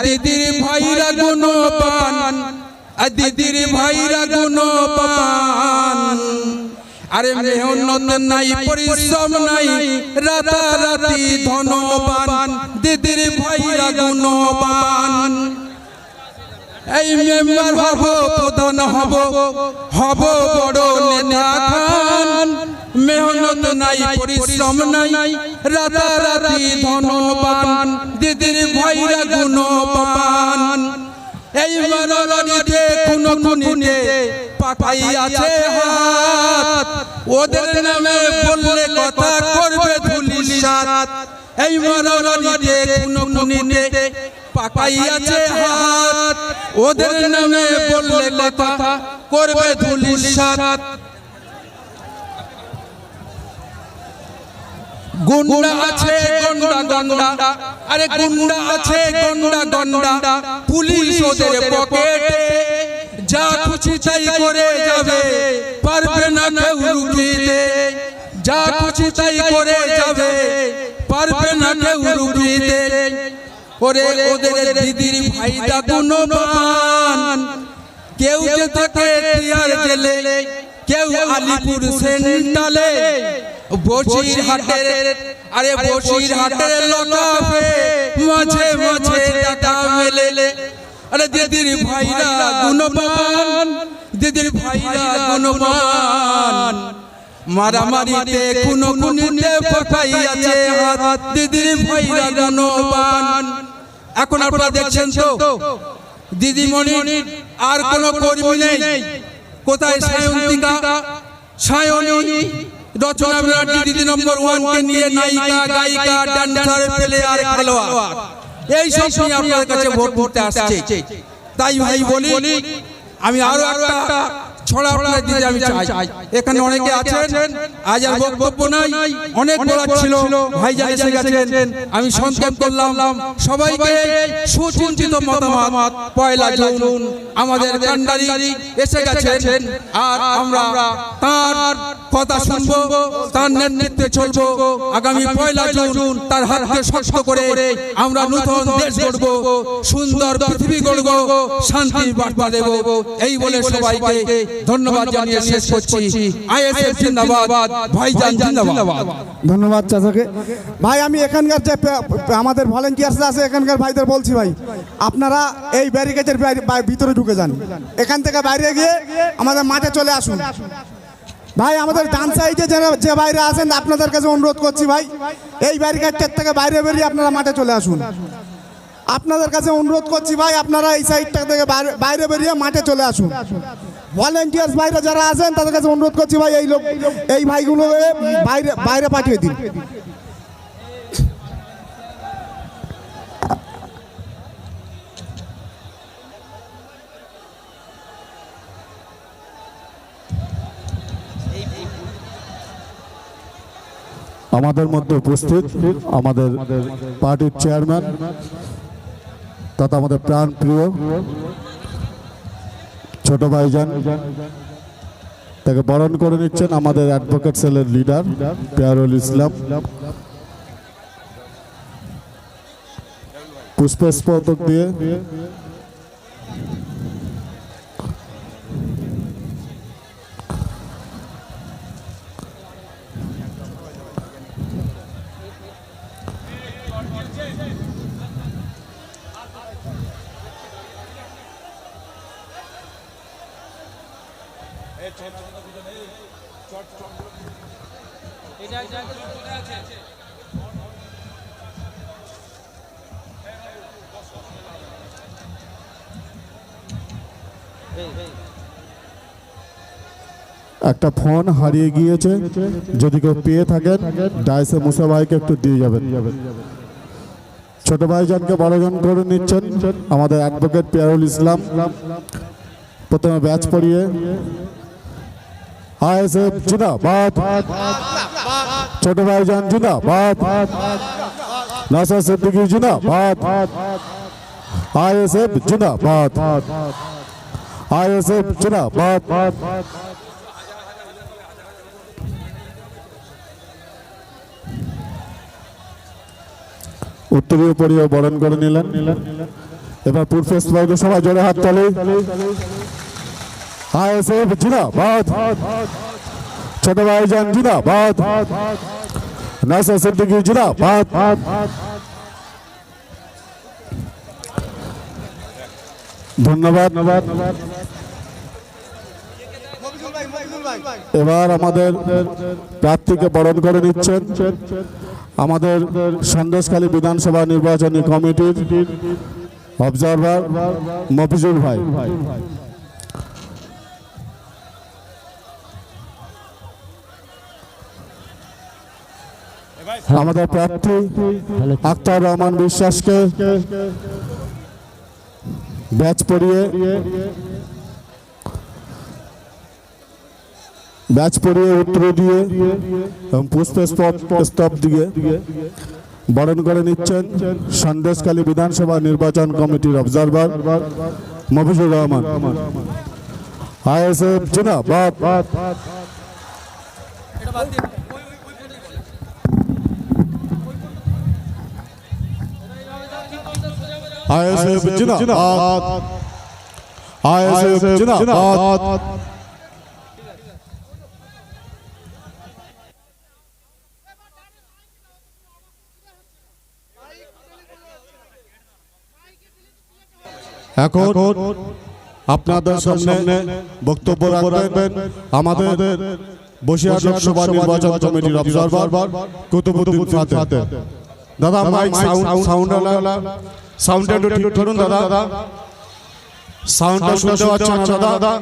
দিদির ভাইরা গুণবান, দিদির ভাইরা গুণবান। আরে মেহনত নাই পরিশ্রম নাই, রাতারাতি ধনবান, দিদির ভাইরা গুণবান। এই মেম্বার হব, প্রধান হব, হব বড় নেতা খান। মেহনত নাই পরিশ্রম নাই, রাতারাতি ধনবান, দিদির ভাইরা গুণবান। এই মারামারিতে খুনোখুনিতে পাকাই আছে হাত, ওদের নামে বললে কথা করবে ধুলিসাৎ। এই মারামারিতে খুনোখুনিতে পাকাই আছে হাত, ওদের নামে বললে কথা করবে ধুলিসাৎ। গুন্ডা আছে গন্ডা গন্ডা, আরে গুন্ডা আছে গন্ডা গন্ডা, পুলিশ ওদের পকেটে, যা খুশি তাই করে যাবে, পারবে না কেউ রুখিতে। যা খুশি তাই করে যাবে, পারবে না কেউ রুখিতে। ওরে ওদের দিদির ভাইরা গুণবান, কেউ যে থাকে তিয়ার জেলে, কেউ আলিপুর সেন্টালে, বসির হাটের, আরে বসির হাটের লকাপে মাঝে মাঝে টাকা মেলে। আরে দিদির ভাইরা গুণবান, দিদির ভাইরা গুণবান। মারামারিতে খুনোখুনিতে পাকাই আছে হাত, দিদির ভাইরা গুণবান। এখন আপনারা দেখছেন তো দিদিমণি আর কোনো কর্মী নেই। কোথায় সায়ন্তিকা, সায়নী, রচনা ব্যানার্জি দিদি নম্বর 1 কে নিয়ে নায়িকা, গায়িকা, ড্যান্সার, প্লেয়ার, খেলোয়াড়, এই সব নিয়ে আপনাদের কাছে ভোট করতে আসছে। তাই ভাই বলি, আমি আরো একটা ছড়া আপনাদের দিতে আমি চাই। এখানে অনেকে আছেন, আজ আর বক্তব্য নাই, অনেক বলার ছিল, ভাইজান এসে গেছেন, আমি সংক্ষেপ করলাম। সবাইকে সুচিন্তিত মতামত, পয়লা জুন আমাদের কান্ডারি এসে গেছেন, আর আমরা তার কথা শুনবো, তার নেতৃত্বে চলবো। আগামী পয়লা জুন তার হাতকে শক্ত করে আমরা নতুন দেশ গড়বো, সুন্দর পৃথিবী গড়বো, শান্তির বার্তা দেব। এই বলে সবাইকে ধন্যবাদ জানিয়ে শেষ করছি। আইএসএফ জিন্দাবাদ, ভাইজান জিন্দাবাদ। ধন্যবাদ চাচাকে। ভাই আমি এখানকার যে আমাদের ভলেন্টিয়ার্স আছে এখানকার ভাইদের বলছি, ভাই আপনারা এই ব্যারিকেডের ভিতরে ঢুকে যান, এখান থেকে বাইরে গিয়ে আমাদের মাঠে চলে আসুন। ভাই আমাদের ডান সাইডে যে বাইরে আছেন আপনাদের কাছে অনুরোধ করছি, ভাই এই ব্যারিকেডটার থেকে বাইরে বেরিয়ে আপনারা মাঠে চলে আসুন। আপনাদের কাছে অনুরোধ করছি ভাই, আপনারা এই সাইডটা থেকে বাইরে বেরিয়ে মাঠে চলে আসুন। ভলেন্টিয়ার্স বাইরে যারা আছেন তাদের কাছে অনুরোধ করছি, ভাই এই ভাইগুলো বাইরে বাইরে পাঠিয়ে দিন। আমাদের মধ্যে উপস্থিত আমাদের পার্টির চেয়ারম্যান তথা আমাদের প্রাণ প্রিয় ছোট ভাইজান, তাকে বরণ করে নিচ্ছেন আমাদের অ্যাডভোকেট সেলের লিডার পেয়ারুল ইসলাম। পুষ্পস্তক দিয়ে একটা ফোন হারিয়ে গিয়েছে, যদি কেউ পেয়ে থাকেন ডাইসে মুসা ভাইকে একটু দিয়ে যাবেন। ছোট ভাইজানকে বড়জন করে নিচ্ছেন আমাদের অ্যাডভোকেট পেয়ারুল ইসলাম। প্রথমে ব্যাচ পড়িয়ে আইএসএফ জিন্দাবাদ, ছোট ভাইজান জিন্দাবাদ, নাসার সিদ্দিকী জিন্দাবাদ, আইএসএফ জিন্দাবাদ, আইএসএফ জিন্দাবাদ। উত্তরীয় পরিয়ে বরণ করে নিলেন এবার পুরফেস্ট ভাইদের সবাই জোরে হাত তালি। আইএসএফ জিন্দাবাদ, ছোট ভাইজান জিন্দাবাদ, নাসির সিদ্দিকী জিন্দাবাদ। ধন্যবাদ। এবার আমাদের প্রার্থীকে বরণ করে নিচ্ছেন আমাদের সন্দেশখালী বিধানসভা নির্বাচনী কমিটির অবজারভার মফিজুল ভাই। আমাদের প্রার্থী আখতার রহমান বিশ্বাসকে ব্যাচ পরিয়ে উত্তর দিয়ে এবং পুষ্পস্তব দিয়ে বরণ করে নিচ্ছেন সন্দেশখালী বিধানসভা নির্বাচন কমিটির অবজারভার মফিজুর রহমান। আইএসএফ জিন্দাবাদ, আইএসএফ জিন্দাবাদ, আইএসএফ জিন্দাবাদ। এখন আপনাদের সামনে বক্তব্য রাখবেন আমাদের বসিরহাট লোকসভা নির্বাচন কমিটির অবজারভার কুতুবউদ্দিন ফাতেহ। দাদা মাইক সাউন্ডটা একটু ঠিক করুন দাদা, সাউন্ডটা শুনতে পাচ্ছেন না দাদা?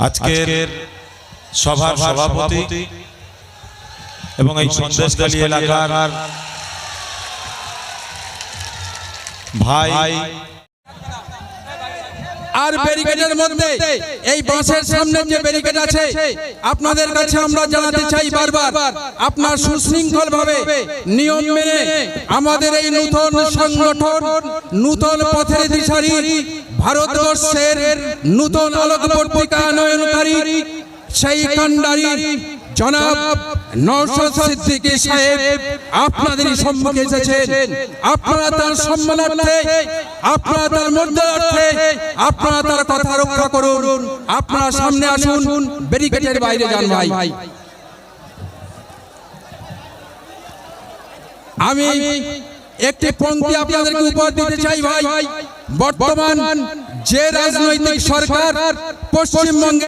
আজকের সভার সভাপতি এবং এই সন্দেশখালী এলাকার ভাই আর ব্যারিকেডের মধ্যে এই বাসের সামনে যে ব্যারিকেড আছে আপনাদের কাছে আমরা জানাতে চাই বারবার আপনার সুশৃঙ্খল ভাবে নিয়ম মেনে আমাদের এই নতুন সংগঠন নতুন পথের দিশারি ভারতবর্ষের নতুন আলোক পত্রিকা নয়নকারী সেই কান্ডারি জনাব নওশাদ সিদ্দিকী সাহেব আপনাদের সম্মুখে এসেছেন। আপনারা তার সম্মানার্থে, আপনারা তার মর্যাদার্থে, আপনারা তার কথা রক্ষা করুন। আপনারা সামনে আসুন, ব্যারিকেডের বাইরে যান ভাই। আমি একটি পংক্তি আপনাদেরকে উপহার দিতে চাই ভাই। বর্তমান যে রাজনৈতিক সরকার পশ্চিমবঙ্গে